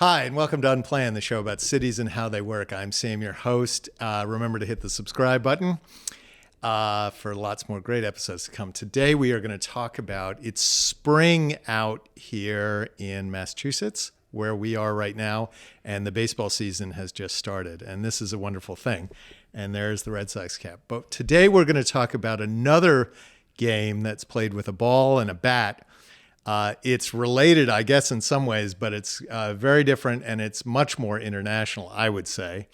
Hi, and welcome to Unplanned, the show about cities and how they work. I'm Sam, your host. Remember to hit the subscribe button for lots more great episodes to come. Today, we are going to talk about it's spring out here in Massachusetts, where we are right now, and the baseball season has just started. And this is a wonderful thing. And there's the Red Sox cap. But today, we're going to talk about another game that's played with a ball and a bat. It's related, I guess, in some ways, but it's very different, and it's much more international, I would say,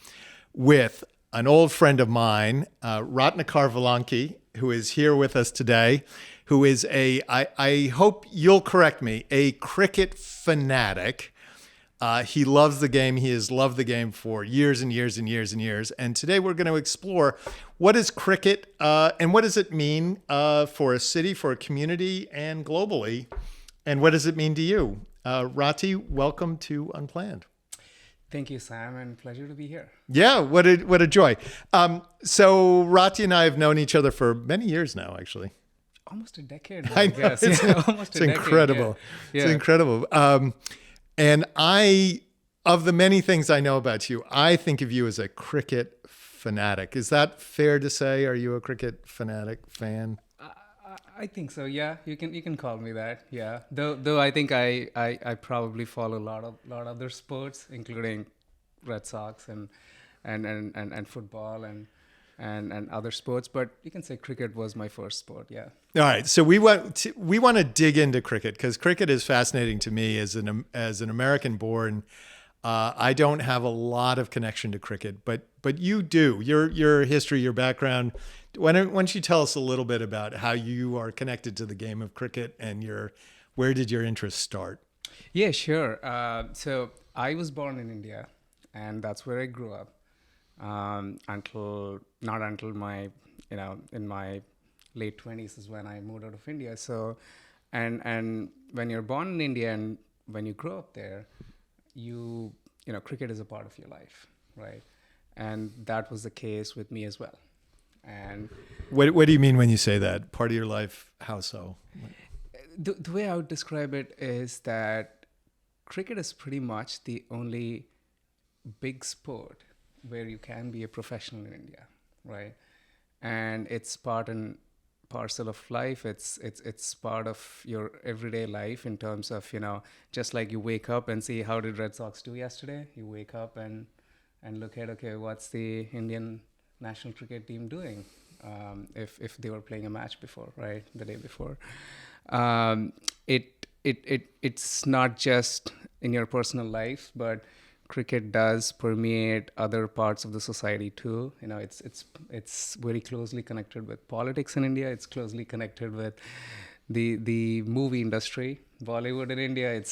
with an old friend of mine, Ratnakar Vellanki, who is here with us today, who is I hope you'll correct me, a cricket fanatic. He loves the game. He has loved the game for years and years and years and years. And today we're going to explore what is cricket and what does it mean for a city, for a community, and globally. And what does it mean to you? Rati, welcome to Unplanned. Thank you, Sam, and pleasure to be here. Yeah, what a joy. So Rati and I have known each other for many years now, actually. Almost a decade, I know, guess. it's incredible. Yeah. It's incredible. And of the many things I know about you, I think of you as a cricket fanatic. Is that fair to say? Are you a cricket fanatic fan? I think so. Yeah, you can call me that. Yeah, though I think I probably follow a lot other sports, including Red Sox and football and other sports. But you can say cricket was my first sport. Yeah. All right, so we want to dig into cricket because cricket is fascinating to me as an American born. I don't have a lot of connection to cricket, but you do. Your history, your background. Why don't you tell us a little bit about how you are connected to the game of cricket and where did your interest start? Yeah, sure. So I was born in India, and that's where I grew up until my in my late 20s is when I moved out of India. So and when you're born in India and when you grow up there, you know cricket is a part of your life, right? And that was the case with me as well. And what do you mean when you say that? Part of your life? How so? The way I would describe it is that cricket is pretty much the only big sport where you can be a professional in India, right? And it's part and parcel of life. It's part of your everyday life in terms of, just like you wake up and see how did Red Sox do yesterday. You wake up and look at, okay, what's the Indian national cricket team doing if they were playing a match before, right, the day before. It's not just in your personal life, but cricket does permeate other parts of the society too. It's very closely connected with politics in India. It's closely connected with the movie industry. Bollywood in India,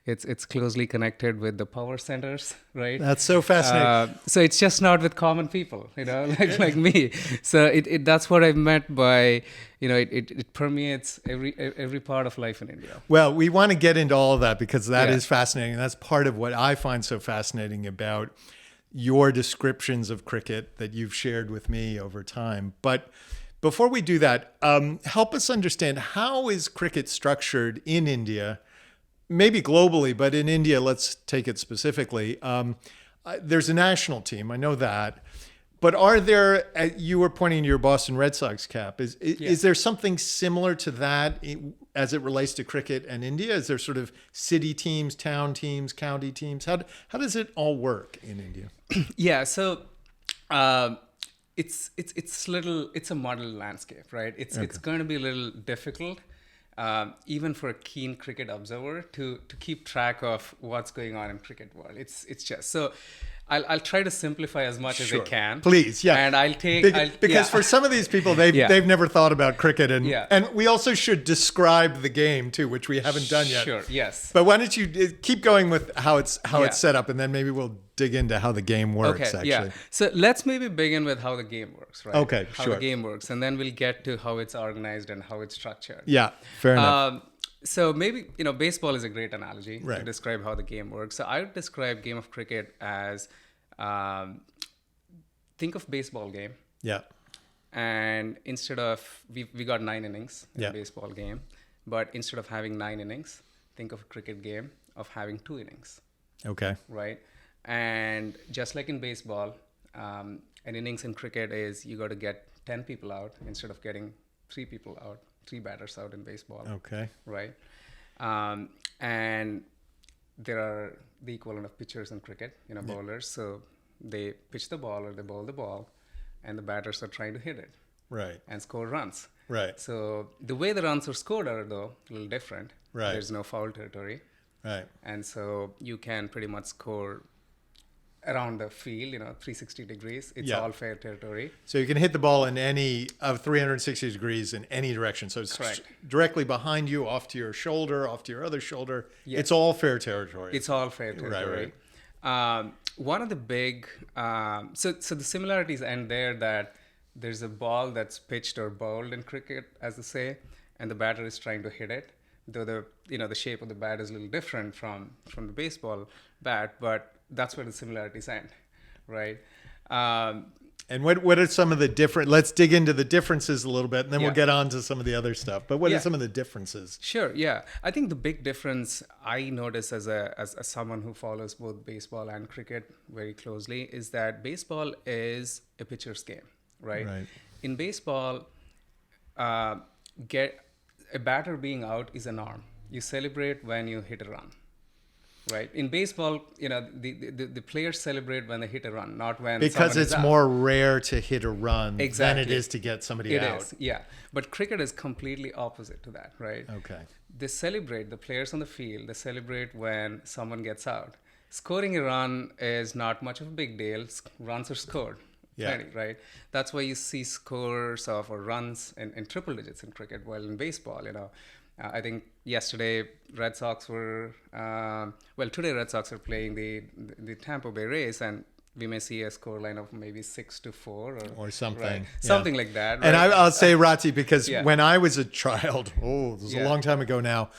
it's closely connected with the power centers, right? That's so fascinating. So it's just not with common people, like me. So that's what I meant by, it permeates every part of life in India. Well, we want to get into all of that because that is fascinating. That's part of what I find so fascinating about your descriptions of cricket that you've shared with me over time. But before we do that, help us understand how is cricket structured in India, maybe globally, but in India, let's take it specifically. There's a national team, I know that. But are there, you were pointing to your Boston Red Sox cap, is there something similar to that as it relates to cricket and India? Is there sort of city teams, town teams, county teams? How does it all work in India? Yeah, so it's a model landscape, right? It's going to be a little difficult, even for a keen cricket observer to keep track of what's going on in cricket world. It's just so. I'll try to simplify as much as I can. Please, yeah. And I'll take because for some of these people, they've never thought about cricket, and we also should describe the game too, which we haven't done yet. Sure, yes. But why don't you keep going with how it's set up, and then maybe we'll dig into how the game works. Okay, actually. yeah. So let's maybe begin with how the game works, right? Okay, how sure. the game works, and then we'll get to how it's organized and how it's structured. Yeah, fair enough. So maybe, baseball is a great analogy Right. to describe how the game works. So I would describe game of cricket as think of baseball game. Yeah. And instead of, we got 9 innings in Yeah. a baseball game, but instead of having 9 innings, think of a cricket game of having 2 innings. Okay. right? And just like in baseball, an innings in cricket is you got to get 10 people out instead of getting 3 people out, 3 batters out in baseball, Okay. right? And there are the equivalent of pitchers in cricket, bowlers. So they pitch the ball or they bowl the ball, and the batters are trying to hit it Right. and score runs. Right. So the way the runs are scored are, though, a little different. Right. There's no foul territory. Right. And so you can pretty much score around the field, 360 degrees. It's Yeah. all fair territory. So you can hit the ball in any of 360 degrees in any direction. So it's Correct. directly behind you, off to your shoulder, off to your other shoulder. Yes. It's all fair territory. It's all fair territory. One of the big, so the similarities end there, that there's a ball that's pitched or bowled in cricket, as they say, and the batter is trying to hit it. Though the shape of the bat is a little different from the baseball bat, but that's where the similarities end, right? And what are some of the different? Let's dig into the differences a little bit, and then we'll get on to some of the other stuff. But what are some of the differences? Sure, yeah. I think the big difference I notice as someone who follows both baseball and cricket very closely is that baseball is a pitcher's game, right? Right. In baseball, a batter being out is a norm. You celebrate when you hit a run. Right. In baseball, the players celebrate when they hit a run, not when because it's out. more rare to hit a run Exactly. than it is to get somebody It out. is, yeah. But cricket is completely opposite to that, right? Okay. They celebrate, the players on the field, they celebrate when someone gets out. Scoring a run is not much of a big deal. Runs are scored. Yeah. Plenty, right? That's why you see scores or runs in triple digits in cricket, while in baseball, I think yesterday Red Sox were, today Red Sox are playing the Tampa Bay Rays, and we may see a score line of maybe 6-4 or something. Right? Yeah. Something like that. Right? And I'll say, Rati, because Yeah. when I was a child, this is a long time ago now,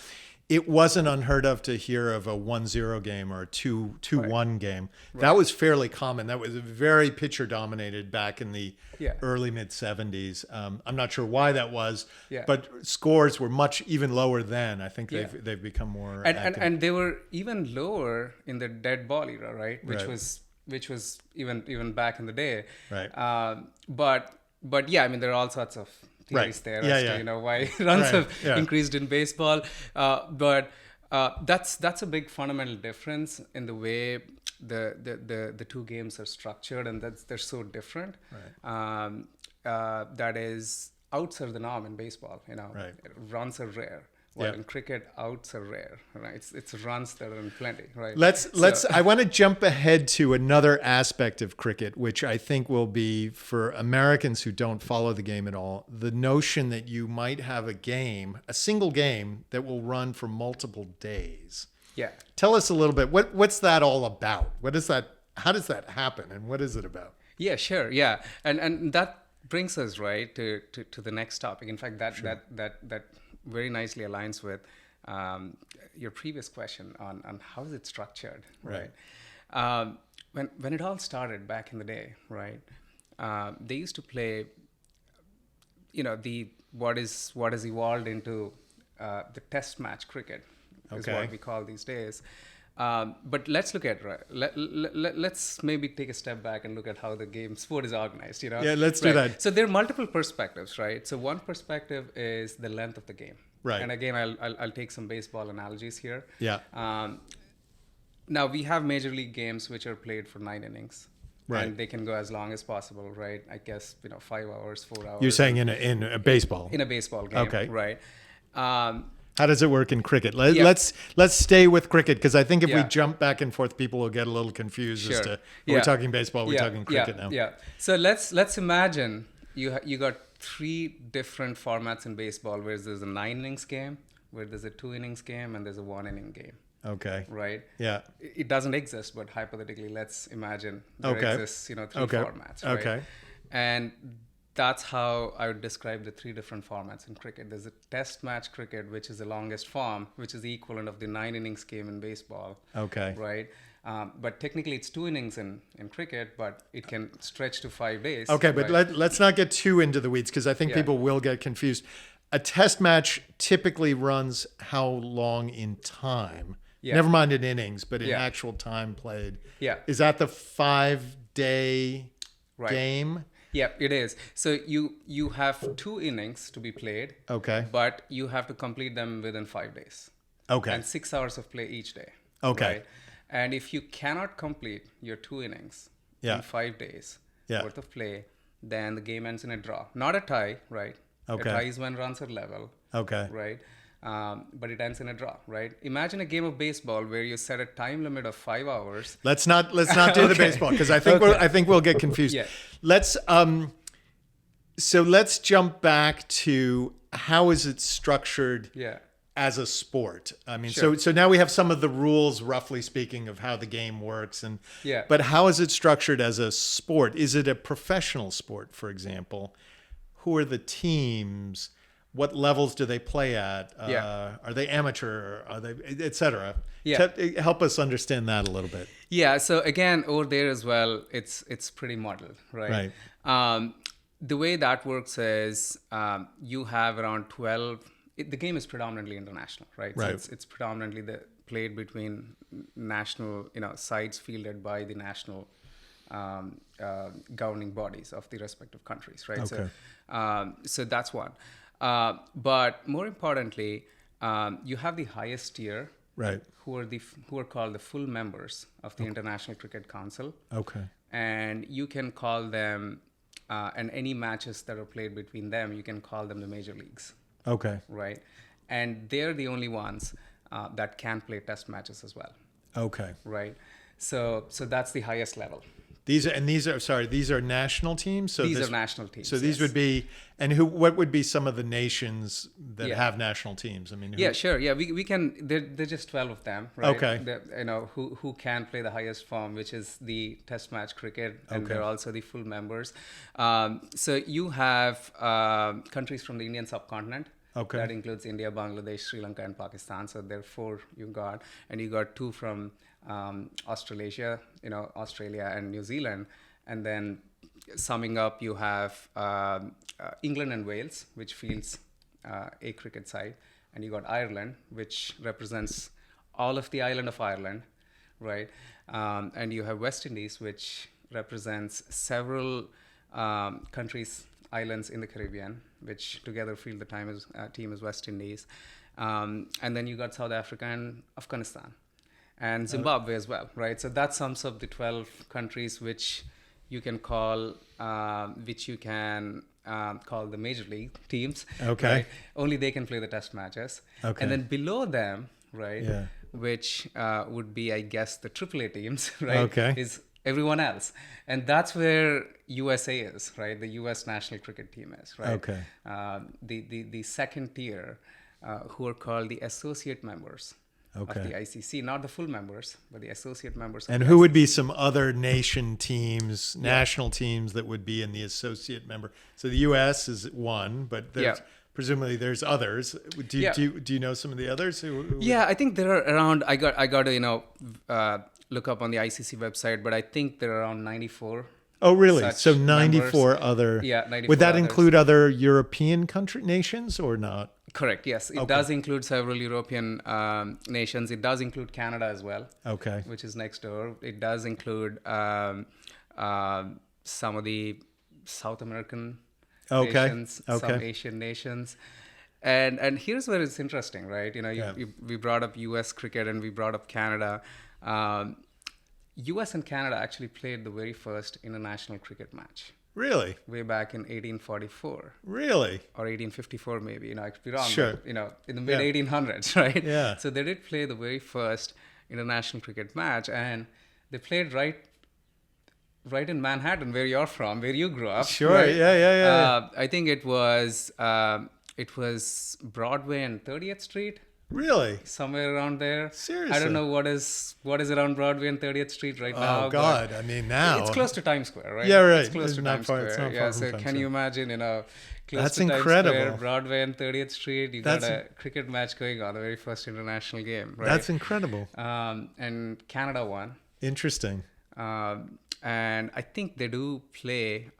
it wasn't unheard of to hear of a 1-0 game or a 2-1 game. That was fairly common. That was very pitcher dominated back in the early mid 70s. I'm not sure why that was, but scores were much even lower then. I think they've become more active. And they were even lower in the dead ball era, right? Which was even back in the day. Right. But yeah, I mean, there are all sorts of theories there as to why runs have increased in baseball, but that's a big fundamental difference in the way the two games are structured, and they're so different. Right. That is, outs are the norm in baseball. Right. Runs are rare. Well, in cricket, outs are rare, right? It's runs that are in plenty, right? I want to jump ahead to another aspect of cricket, which I think will be, for Americans who don't follow the game at all, the notion that you might have a single game that will run for multiple days. Yeah. Tell us a little bit. What's that all about? What is that? How does that happen? And what is it about? Yeah, sure. Yeah. And that brings us right to the next topic. In fact, that very nicely aligns with your previous question on how is it structured, right? When it all started back in the day, right? They used to play, what has evolved into the test match cricket is what we call these days. But let's look at let's maybe take a step back and look at how the sport is organized. Yeah, let's do that. So there are multiple perspectives, right? So one perspective is the length of the game, right? And again, I'll take some baseball analogies here. Yeah. Now we have major league games which are played for 9 innings. Right. And they can go as long as possible, right? I guess 5 hours, 4 hours. You're saying in a baseball. In a baseball game, okay, right? How does it work in cricket? Let's stay with cricket, because I think if we jump back and forth, people will get a little confused as to we're talking baseball, we're talking cricket now. Yeah. So let's imagine you got 3 different formats in baseball, where there's a 9 innings game, where there's a 2 innings game, and there's a 1 inning game. Okay. Right. Yeah. It doesn't exist, but hypothetically, let's imagine there exists 3 formats. Right? Okay. And that's how I would describe the 3 different formats in cricket. There's a test match cricket, which is the longest form, which is the equivalent of the 9 innings game in baseball. Okay. Right. But technically it's 2 innings in cricket, but it can stretch to 5 days. Okay, but let's not get too into the weeds, because I think people will get confused. A test match typically runs how long in time? Yeah. Never mind in innings, but in Yeah. actual time played. Yeah. Is that the 5-day Right. game? Yeah, it is. So you have 2 innings to be played. Okay. But you have to complete them within 5 days. Okay. And 6 hours of play each day. Okay. Right? And if you cannot complete your 2 innings Yeah. in 5 days Yeah. worth of play, then the game ends in a draw. Not a tie, right? Okay. A tie is when runs are level. Okay. Right? But it ends in a draw, right? Imagine a game of baseball where you set a time limit of 5 hours. Let's not do the Okay. baseball because I think I think we'll get confused. Yeah. Let's let's jump back to how is it structured Yeah. as a sport? I mean, Sure. so now we have some of the rules, roughly speaking, of how the game works, and Yeah. but how is it structured as a sport? Is it a professional sport, for example? Who are the teams? What levels do they play at? Yeah. Are they amateur? Are they, etc. Yeah. Help us understand that a little bit. Yeah. So again, over there as well, it's pretty muddled, right? The way that works is you have around 12. The game is predominantly international, right? Right. So it's predominantly played between national, sides fielded by the national governing bodies of the respective countries, right? Okay. So that's one. But more importantly, you have the highest tier, Right. who are called the full members of the International Cricket Council, Okay. and you can call them, and any matches that are played between them, you can call them the major leagues, Okay. right? And they're the only ones that can play test matches as well, Okay. right? So that's the highest level. These are national teams. So These this- are national teams. So these yes. would be, and what would be some of the nations that Yeah. have national teams? I mean, Yeah, sure. Yeah, we can. They're just 12 of them, right? Okay. Who can play the highest form, which is the Test match cricket, and Okay. they're also the full members. So you have countries from the Indian subcontinent. Okay. That includes India, Bangladesh, Sri Lanka, and Pakistan. So there are 4 you got, and you got 2 from Australasia, Australia and New Zealand, and then summing up, you have England and Wales, which fields a cricket side, and you got Ireland, which represents all of the island of Ireland, right? And you have West Indies, which represents several countries, islands in the Caribbean, which together field the team as West Indies. And then you got South Africa and Afghanistan. And Zimbabwe as well, right? So that sums up the 12 countries which you can call the major league teams. Okay. Right? Only they can play the test matches. Okay. And then below them, right, Yeah. which would be, I guess, the AAA teams, right, Okay. is everyone else. And that's where USA is, right? The US national cricket team is, right? Okay. The second tier, who are called the associate members. Okay. Of the ICC, not the full members, but the associate members. And who would be some other nation teams, national teams that would be in the associate member? So the U.S. is one, but presumably there's others. Do you know some of the others? Yeah, I think there are around. I got to look up on the ICC website, but I think there are around 94. Oh, really? Such So 94 members. other. Yeah, 94 Would that others. include other European nations or not? Correct. Yes, it does include several European nations. It does include Canada as well. Okay. Which is next door. It does include some of the South American nations, some Asian nations. And here's where it's interesting, right? We brought up U.S. cricket and we brought up Canada. U.S. and Canada actually played the very first international cricket match. Really? Way back in 1844. Really? Or 1854 maybe, I could be wrong. Sure. But, in the mid 1800s, right? Yeah. So they did play the very first international cricket match, and they played right in Manhattan, where you're from, where you grew up. Sure. Right? Yeah. I think it was Broadway and 30th Street. Really? Somewhere around there. Seriously? I don't know what is around Broadway and 30th Street right now. Oh God! I mean, now it's close to Times Square, right? Yeah, right. It's close It's to not Times far- Square. it's not Yeah. far from So Times can you Square. imagine, close That's to Times incredible. Square, Broadway and 30th Street, you got That's- a cricket match going on, the very first international game, right? That's incredible. And Canada won. Interesting. And I think they do play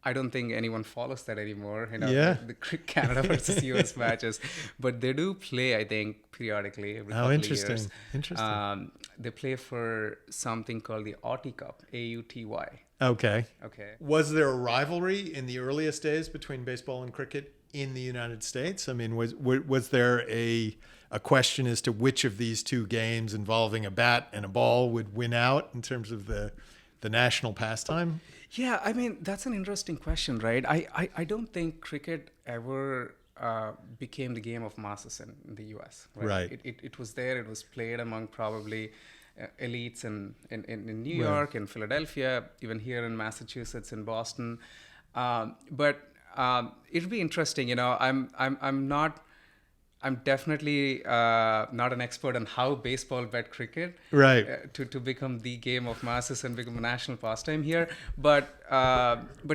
I don't think anyone follows that anymore. Yeah. The Canada versus US matches, but they do play. I think periodically every couple of years. Interesting. They play for something called the Auty Cup, AUTY. Okay. Okay. Was there a rivalry in the earliest days between baseball and cricket in the United States? I mean, was there a question as to which of these two games involving a bat and a ball would win out in terms of the national pastime? Yeah, I mean, that's an interesting question, right? I don't think cricket ever became the game of masses in the US, right? Right. It was there, it was played among probably elites in New York, in Philadelphia, even here in Massachusetts, in Boston. But it'll be interesting, I'm definitely not an expert on how baseball bet cricket, Right. To become the game of masses and become a national pastime here. But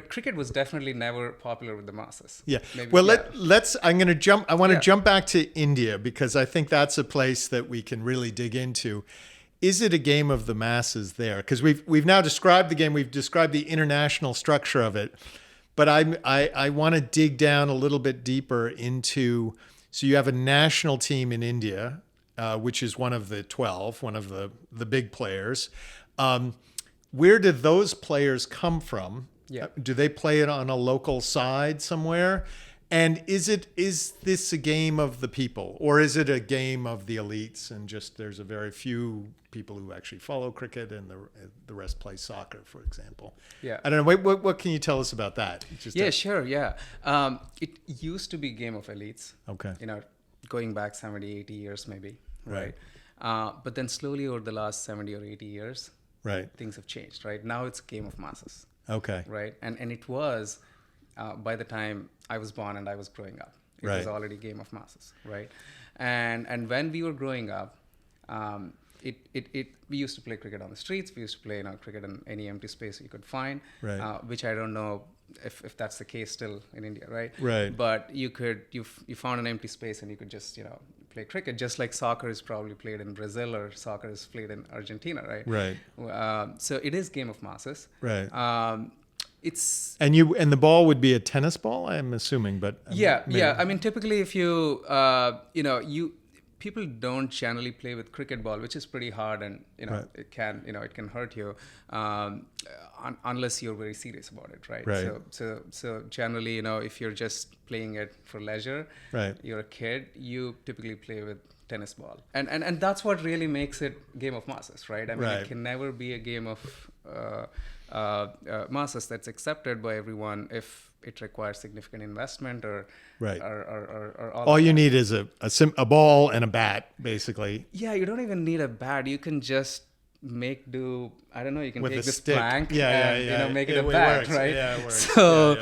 cricket was definitely never popular with the masses. Yeah. Maybe, Well, yeah. let's. I'm going to jump. I want to Yeah. jump back to India because I think that's a place that we can really dig into. Is it a game of the masses there? Because we've now described the game. We've described the international structure of it, but I want to dig down a little bit deeper into. So you have a national team in India, which is one of the 12, one of the big players. Where did those players come from? Yeah. Do they play it on a local side somewhere? And is this a game of the people, or is it a game of the elites and just there's a very few people who actually follow cricket and the rest play soccer, for example? Yeah. I don't know. What can you tell us about that? Sure. Yeah. It used to be game of elites. Okay. Going back 70, 80 years maybe. Right. But then slowly over the last 70 or 80 years, Right. things have changed, right? Now it's a game of masses. Okay. Right. And it was, by the time I was born and I was growing up, it Right. was already a game of masses, right? And when we were growing up, we used to play cricket on the streets. We used to play cricket in any empty space you could find, Right. Which I don't know if that's the case still in India, right? Right. But you found an empty space and you could just play cricket, just like soccer is probably played in Brazil or soccer is played in Argentina, right? Right. So it is game of masses. Right. It's And the ball would be a tennis ball, I'm assuming, but maybe. I mean, typically, if you people don't generally play with cricket ball, which is pretty hard, and Right. it can hurt you unless you're very serious about it, right? Right. So generally, if you're just playing it for leisure, Right. you're a kid, you typically play with tennis ball, and that's what really makes it game of masses, right? I mean, Right. it can never be a game of masses that's accepted by everyone if it requires significant investment or Right. or All you need is a ball and a bat, basically. Yeah, you don't even need a bat. You can just make do. I don't know. You can With take a this stick. plank Yeah, and make it a It bat, works. right? Yeah, it works. So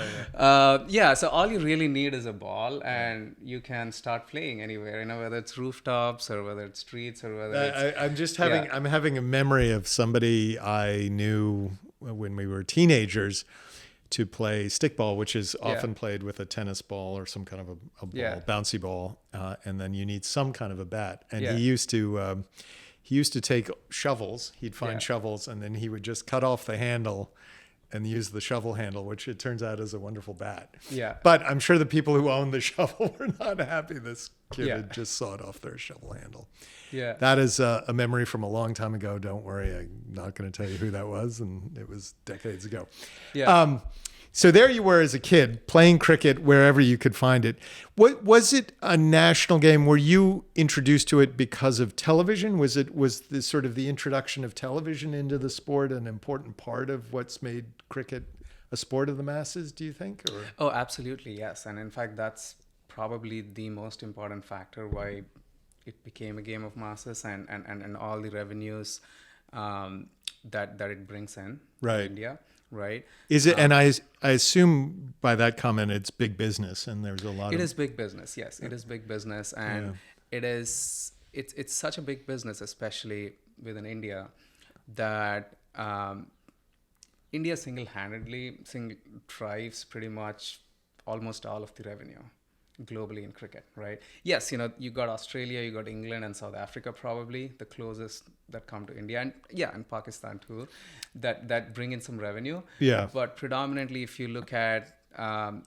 Yeah. so all you really need is a ball, and you can start playing anywhere. Whether it's rooftops or whether it's streets or whether it's I'm just having I'm having a memory of somebody I knew when we were teenagers to play stickball, which is often played with a tennis ball or some kind of a ball, bouncy ball, and then you need some kind of a bat. And he used to take shovels. He'd find shovels, and then he would just cut off the handle and use the shovel handle, which it turns out is a wonderful bat. Yeah. But I'm sure the people who owned the shovel were not happy this kid had just sawed off their shovel handle. Yeah. That is a memory from a long time ago. Don't worry, I'm not going to tell you who that was, and it was decades ago. Yeah. So there you were as a kid playing cricket wherever you could find it. Was it a national game? Were you introduced to it because of television? Was the sort of the introduction of television into the sport an important part of what's made cricket a sport of the masses, do you think? Or? Oh, absolutely, yes. And in fact, that's probably the most important factor why it became a game of masses and all the revenues that it brings in India. Right. Is it? And I assume by that comment, it's big business, and there's a lot. It is big business. Yes, it is big business, and it's such a big business, especially within India, that India single-handedly drives pretty much almost all of the revenue. globally in cricket, right? Yes, you got Australia, you got England and South Africa, probably the closest that come to India, and and Pakistan too, that bring in some revenue. Yeah. But predominantly, if you look at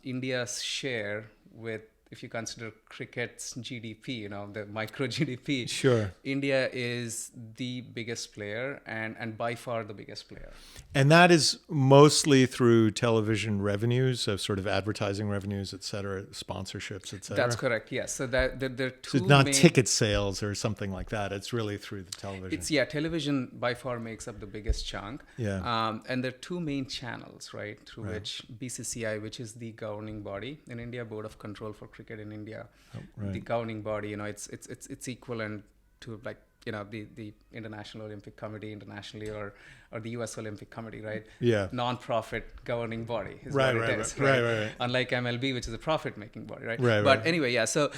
India's share with, if you consider cricket's GDP, the micro GDP, Sure. India is the biggest player and by far the biggest player. And that is mostly through television revenues, so sort of advertising revenues, et cetera, sponsorships, et cetera. That's correct. Yes. So that there are two. So it's not main, ticket sales or something like that. It's really through the television. It's television by far makes up the biggest chunk. Yeah. And there are two main channels, right, through which BCCI, which is the governing body in India, Board of Control for Cricket in India, the governing body. It's equivalent to like the International Olympic Committee internationally, or the US Olympic Committee, right? Yeah. Non-profit governing body is Right, what it right, is, right, right. Unlike MLB, which is a profit-making body, right? Right, But right. anyway, so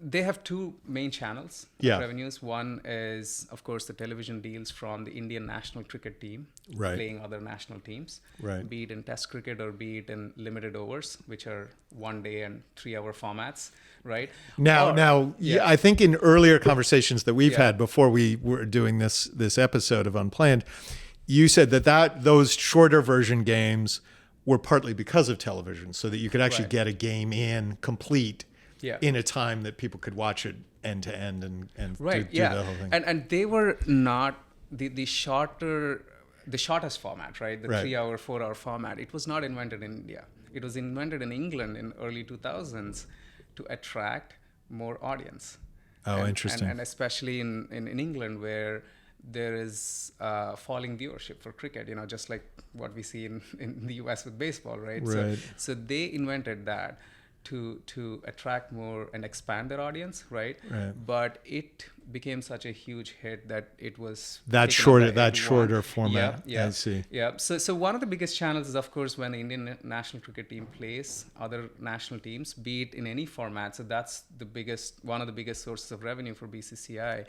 they have two main channels of Yeah. revenues. One is, of course, the television deals from the Indian national cricket team Right. playing other national teams, Right. be it in Test cricket or be it in limited overs, which are 1 day and 3-hour formats, right? Now, I think in earlier conversations that we've Yeah. had before we were doing this episode of Unplanned, you said that those shorter version games were partly because of television, so that you could actually Right. get a game in complete Yeah. in a time that people could watch it end to end and Right. do the whole thing. And they were not the shortest format, right? The Right. 3-hour, 4-hour format. It was not invented in India. It was invented in England in early 2000s to attract more audience. Oh, interesting. And especially in England, where there is falling viewership for cricket, just like what we see in the US with baseball, right? Right. So they invented that to attract more and expand their audience, right? Right. But it became such a huge hit that it was That taken up by everyone. shorter format. Yeah. I see. Yeah. So one of the biggest channels is, of course, when the Indian national cricket team plays other national teams, be it in any format. So that's one of the biggest sources of revenue for BCCI.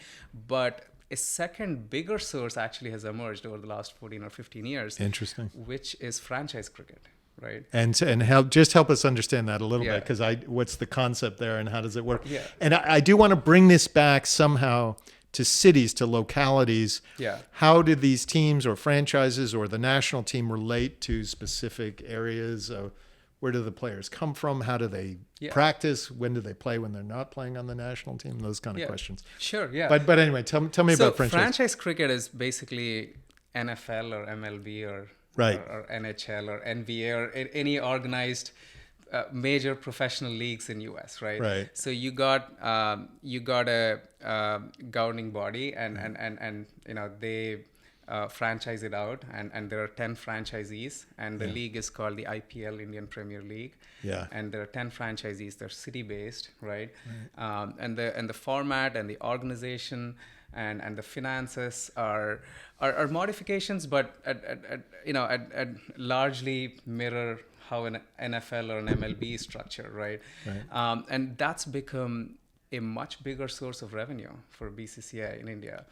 But a second bigger source actually has emerged over the last 14 or 15 years. Interesting. Which is franchise cricket, right? And help us understand that a little Yeah. bit, because what's the concept there and how does it work? Yeah. And I do want to bring this back somehow to cities, to localities. Yeah. How did these teams or franchises or the national team relate to specific areas? Where do the players come from? How do they practice? When do they play when they're not playing on the national team? Those kind of questions. Sure, yeah. But anyway, tell me about franchise. Franchise cricket is basically NFL or MLB or NHL or NBA or any organized major professional leagues in US, right? Right. So you got a governing body and they franchise it out, and there are 10 franchisees, and the league is called the IPL, Indian Premier League. Yeah. And there are 10 franchisees. They're city based, right? And the format and the organization and the finances are modifications, but at largely mirror how an NFL or an MLB is structured, right? And that's become a much bigger source of revenue for BCCI in India.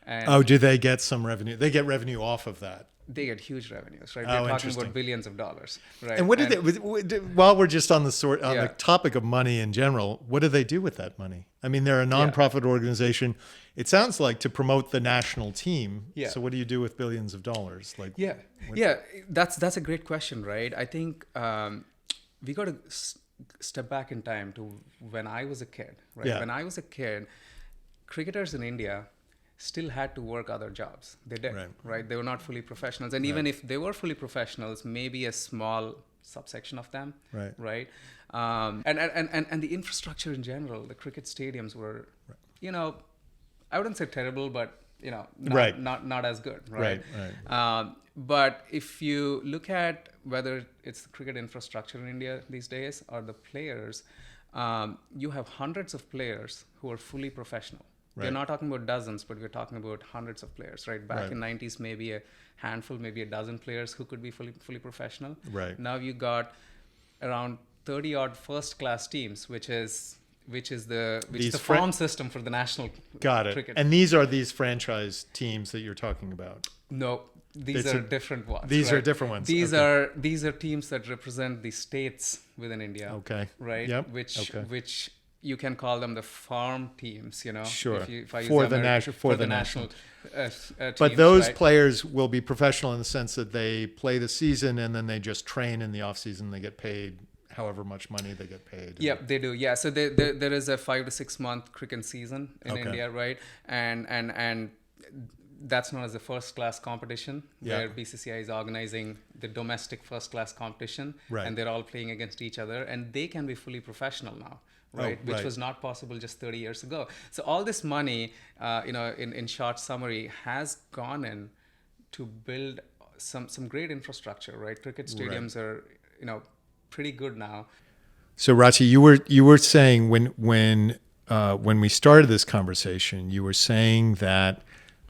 And do they get some revenue? They get revenue off of that. They get huge revenues, right? They're talking about billions of dollars, right? And what do they? While we're just on the topic of money in general, what do they do with that money? I mean, they're a nonprofit organization. It sounds like to promote the national team. Yeah. So what do you do with billions of dollars? That's a great question, right? I think we got to step back in time to when I was a kid, right? Yeah. When I was a kid, cricketers in India still had to work other jobs. They did, right? They were not fully professionals. And even if they were fully professionals, maybe a small subsection of them, right? And the infrastructure in general, the cricket stadiums were, I wouldn't say terrible, but, not as good, right? But if you look at whether it's the cricket infrastructure in India these days or the players, you have hundreds of players who are fully professional. We're not talking about dozens, but we're talking about hundreds of players, right? Back in 90s, maybe a handful, maybe a dozen players who could be fully professional. Right. Now you got around 30 odd first class teams, which is the farm system for the national Got it. cricket. And these are these franchise teams that you're talking about. No, these are different ones. These right? are different ones. These Okay. are teams that represent the states within India. Okay. Right. Yep. Which you can call them the farm teams. Sure. If I use For the the Ameri- national, for the national But teams, those right? players will be professional in the sense that they play the season and then they just train in the off season. They get paid however much money they get paid. Yep, they do. Yeah, so there is a 5 to 6 month cricket season in Okay. India, right? And that's known as the first class competition, Yeah. where BCCI is organizing the domestic first class competition, Right. and they're all playing against each other, and they can be fully professional now. Right, which right. was not possible just 30 years ago. So all this money, in short summary, has gone in to build some great infrastructure. Right, cricket stadiums are pretty good now. So Rachi, you were saying when we started this conversation, you were saying that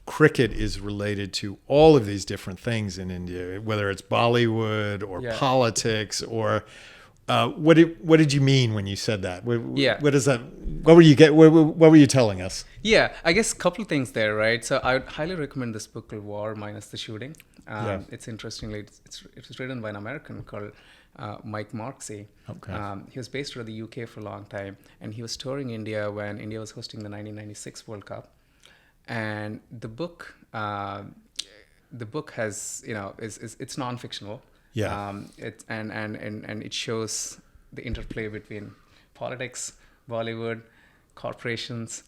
cricket is related to all of these different things in India, whether it's Bollywood or politics or what did you mean when you said that? What is that? What were you telling us? Yeah, I guess a couple of things there, right? So I would highly recommend this book called War Minus the Shooting. It's interestingly, it was written by an American called Mike Marksey. Okay. He was based out of the UK for a long time, and he was touring India when India was hosting the 1996 World Cup. And the book has, it's non-fictional. Yeah. And it shows the interplay between politics, Bollywood, corporations,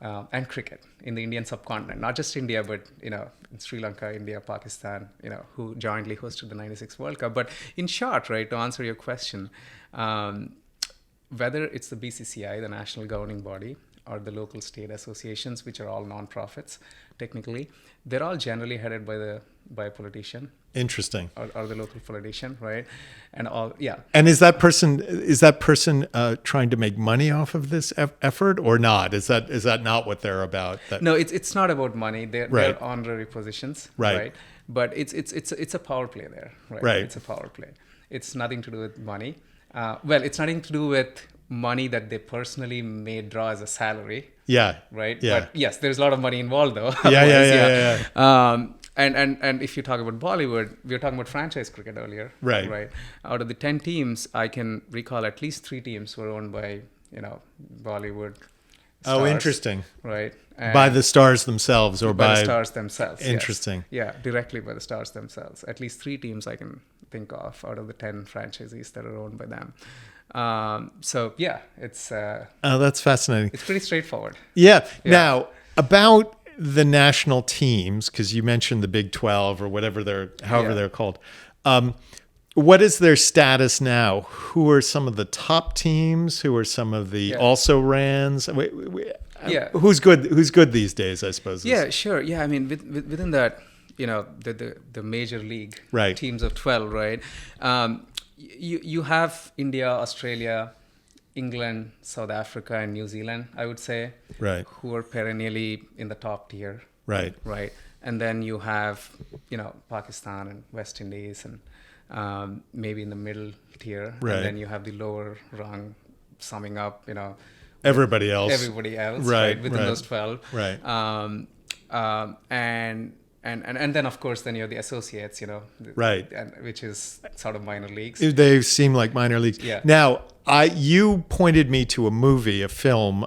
and cricket in the Indian subcontinent. Not just India, but in Sri Lanka, India, Pakistan, who jointly hosted the '96 World Cup. But in short, right, to answer your question, whether it's the BCCI, the national governing body, or the local state associations, which are all non-profits, technically, they're all generally headed by a politician. Interesting. Or the local politician, right? And all, yeah. And is that person trying to make money off of this effort or not? Is that not what they're about? No, it's not about money. They're honorary positions, right? But it's a power play there, right? Right. It's a power play. It's nothing to do with money. It's nothing to do with money that they personally may draw as a salary. Yeah. Right. Yeah. But yes, there's a lot of money involved, though. Yeah. And if you talk about Bollywood, we were talking about franchise cricket earlier. Right. Out of the 10 teams, I can recall at least 3 teams were owned by, Bollywood stars. Oh, interesting. Right. By the stars themselves or by the stars themselves. Interesting. Yes. Yeah, directly by the stars themselves. At least 3 teams I can think of out of the 10 franchisees that are owned by them. So yeah, it's that's fascinating. It's pretty straightforward. Yeah. Now about the national teams, because you mentioned the Big 12 or whatever they're called. What is their status now? Who are some of the top teams? Who are some of the also rans? Who's good these days, I suppose. Yeah, sure. Yeah, I mean, within that, the major league teams of 12, right? You have India, Australia, England, South Africa, and New Zealand, I would say, right, who are perennially in the top tier. Right. And then you have, Pakistan and West Indies and maybe in the middle tier. Right. And then you have the lower rung summing up, everybody else. Right, within those 12. Right. And then of course then you have the associates, which is sort of minor leagues. They seem like minor leagues. Yeah. Now, you pointed me to a film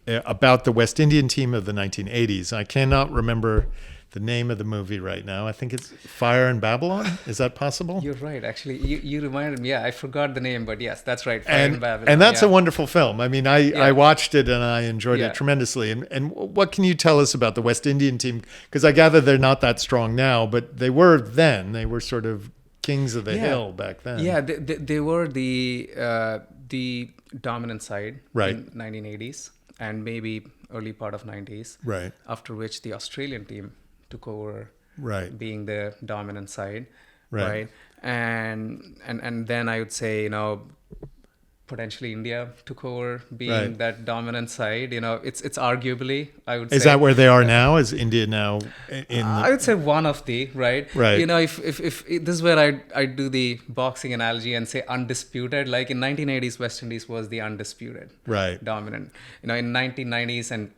about the West Indian team of the 1980s. I cannot remember the name of the movie right now. I think it's Fire in Babylon. Is that possible? You're right. Actually, you reminded me. Yeah, I forgot the name, but yes, that's right. Fire in Babylon. And that's a wonderful film. I mean, I watched it and I enjoyed it tremendously. And what can you tell us about the West Indian team? Because I gather they're not that strong now, but they were then. They were sort of kings of the hill back then. Yeah, they were the dominant side in 1980s and maybe early part of 90s. Right. After which the Australian team took over, being the dominant side, right? And then I would say, potentially India took over being that dominant side. It's arguably, I would say. Is that where they are now? Is India now I would say one of the, right? If this is where I do the boxing analogy and say undisputed, like in 1980s, West Indies was the undisputed dominant. In 1990s and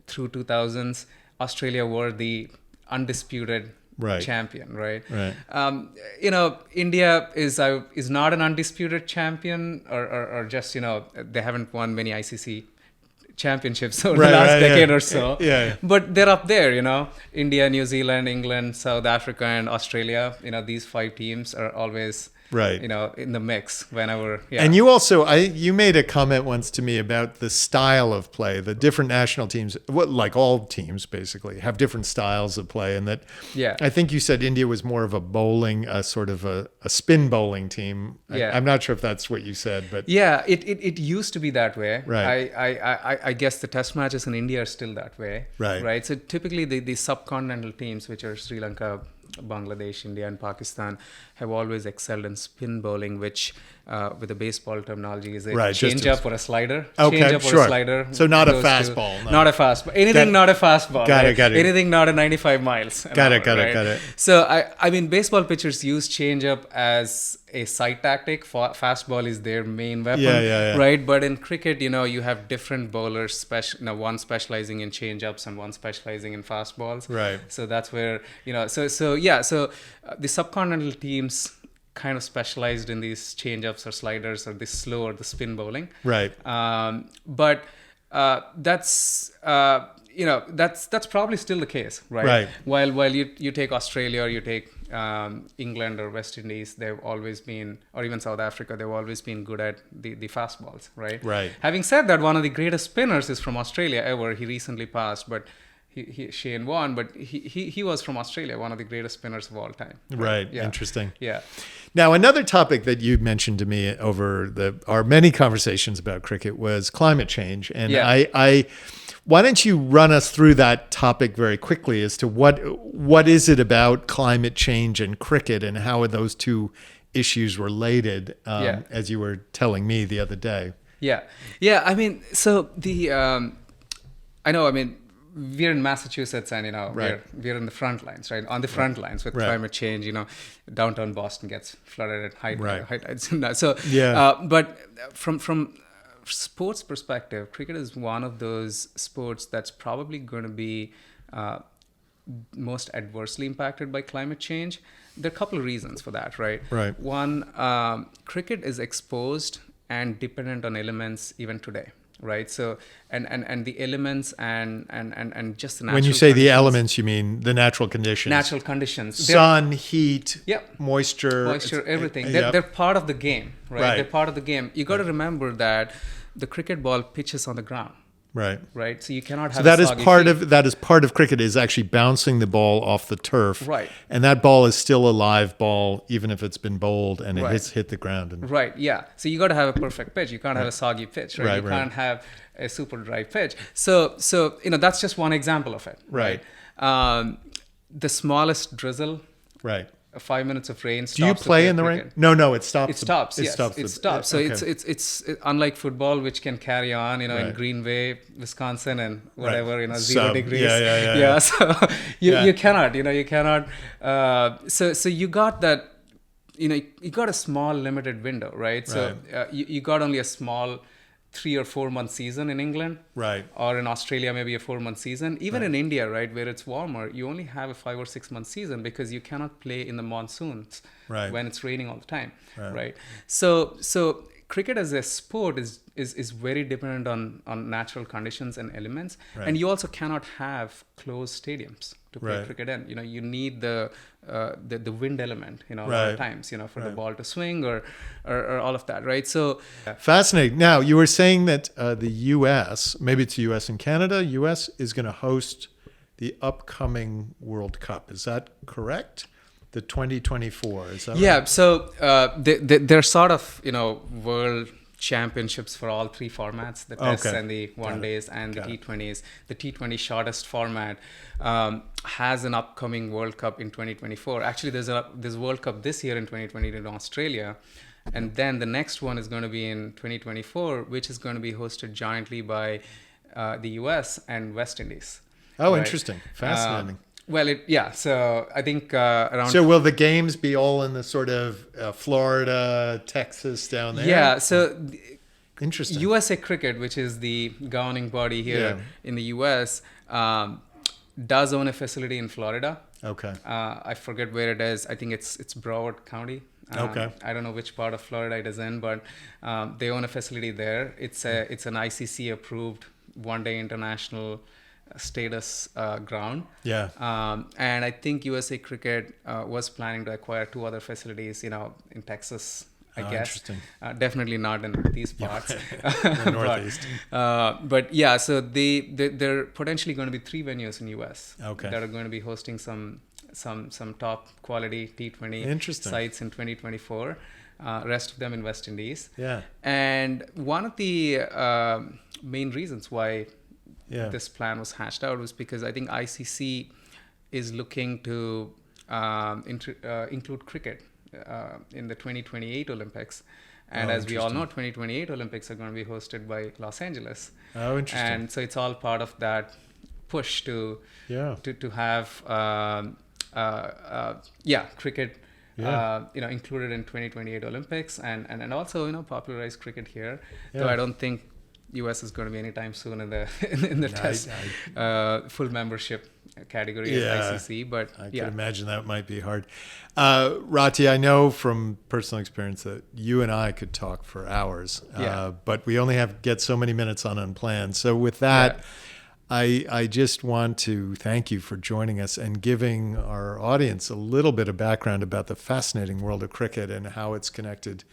through 2000s, Australia were the undisputed Right. champion, right? Right. India is not an undisputed champion, or just they haven't won many ICC championships over the last decade or so. Yeah. But they're up there, India, New Zealand, England, South Africa, and Australia. These 5 teams are always Right. in the mix whenever. Yeah. And you also, you made a comment once to me about the style of play. The different national teams, like all teams basically, have different styles of play, and that. Yeah. I think you said India was more of a bowling, sort of a spin bowling team. Yeah. I'm not sure if that's what you said, but Yeah, it used to be that way. Right. I guess the test matches in India are still that way. Right. Right. So typically the subcontinental teams, which are Sri Lanka, Bangladesh, India, and Pakistan, have always excelled in spin bowling, which with the baseball terminology is a change up or a slider. Okay, change up sure. or a slider. So not a fastball. No. Not a fastball. Anything not a fastball. Got right? it. Anything not a 95 miles. Got it. So I mean, baseball pitchers use change up as a side tactic. Fastball is their main weapon. Yeah. Right. But in cricket, you have different bowlers, one specializing in change ups and one specializing in fastballs. Right. So that's where So the subcontinental teams kind of specialized in these change-ups or sliders or the slow or the spin bowling. Right. But that's probably still the case, right? Right. While you take Australia or you take England or West Indies, they've always been, or even South Africa, they've always been good at the fastballs, right? Right. Having said that, one of the greatest spinners is from Australia ever. He recently passed, but Shane Warne, but he was from Australia, one of the greatest spinners of all time. Right. Yeah. Interesting. Yeah. Now, another topic that you mentioned to me over our many conversations about cricket was climate change. And why don't you run us through that topic very quickly as to what is it about climate change and cricket, and how are those two issues related, as you were telling me the other day? Yeah. I mean, so we're in Massachusetts, and Right. we're in the front lines, right? On the front lines with climate change. Downtown Boston gets flooded at high tides. So, but from sports perspective, cricket is one of those sports that's probably going to be most adversely impacted by climate change. There are a couple of reasons for that, right? Right. One, cricket is exposed and dependent on elements even today. Right. So and the elements and just the natural. When you say the elements, you mean the natural conditions. Natural conditions. Sun, heat, Yep. moisture, everything. Yep. They're part of the game, right? Right. They're part of the game. You got to remember that the cricket ball pitches on the ground. Right. Right. So you cannot have. So that is part of cricket, is actually bouncing the ball off the turf. Right. And that ball is still a live ball, even if it's been bowled and it hit the ground. And Right. Yeah. So you got to have a perfect pitch. You can't have a soggy pitch, right? You can't have a super dry pitch. So that's just one example of it. Right. The smallest drizzle. Right. 5 minutes of rain. Do you play in the rain? No, it stops. It stops. It stops. So okay. it's unlike football, which can carry on, in Greenway, Wisconsin, and whatever, 0 degrees. Yeah. So you cannot, you cannot. So you got that, you got a small limited window, right? So you got only a small 3 or 4 month season in England, right? Or in Australia, maybe a 4 month season. Even in India, right, where it's warmer, you only have a 5 or 6 month season because you cannot play in the monsoons, when it's raining all the time, right? So cricket as a sport is very dependent on natural conditions and elements, and you also cannot have closed stadiums to play cricket in. You need the wind element, a lot of times, for the ball to swing or all of that, right? So fascinating. Now, you were saying that the U.S., maybe it's the U.S. and Canada, U.S. is going to host the upcoming World Cup. Is that correct? The 2024, is that right? Yeah, so they're sort of, world championships for all 3 formats, the tests and the one days and the T20s. The T20 shortest format has an upcoming World Cup in 2024. Actually, there's World Cup this year in 2020 in Australia. And then the next one is going to be in 2024, which is going to be hosted jointly by the US and West Indies. Oh, interesting. Fascinating. So I think around... So will the games be all in the sort of Florida, Texas down there? Yeah, so... Interesting. USA Cricket, which is the governing body here in the US, does own a facility in Florida. Okay. I forget where it is. I think it's Broward County. Okay. I don't know which part of Florida it is in, but they own a facility there. It's an ICC approved one-day international status ground. Yeah. And I think USA Cricket was planning to acquire 2 other facilities, in Texas, I guess. Interesting. Definitely not in these parts. The Northeast. But yeah, so they're potentially going to be 3 venues in US Okay. that are going to be hosting some top quality T20 Interesting. sites in 2024. Rest of them in West Indies. Yeah. And one of the main reasons why Yeah. this plan was hashed out was because I think ICC is looking to include cricket in the 2028 Olympics. And as we all know, 2028 Olympics are going to be hosted by Los Angeles. Oh, interesting. And so it's all part of that push to have cricket included in 2028 Olympics and also popularize cricket here. Though I don't think US is going to be anytime soon in the test full membership category of ICC, but I can imagine that might be hard. Rati, I know from personal experience that you and I could talk for hours, but we only get so many minutes on Unplanned. So with that, I just want to thank you for joining us and giving our audience a little bit of background about the fascinating world of cricket and how it's connected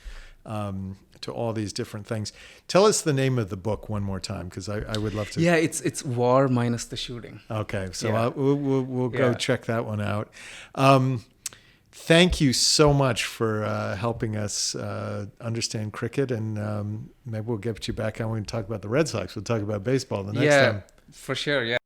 to all these different things. Tell us the name of the book one more time, because I would love to. Yeah, it's War Minus the Shooting. Okay, so we'll go check that one out. Thank you so much for helping us understand cricket, and maybe we'll get you back on when we talk about the Red Sox. We'll talk about baseball the next time. For sure, yeah.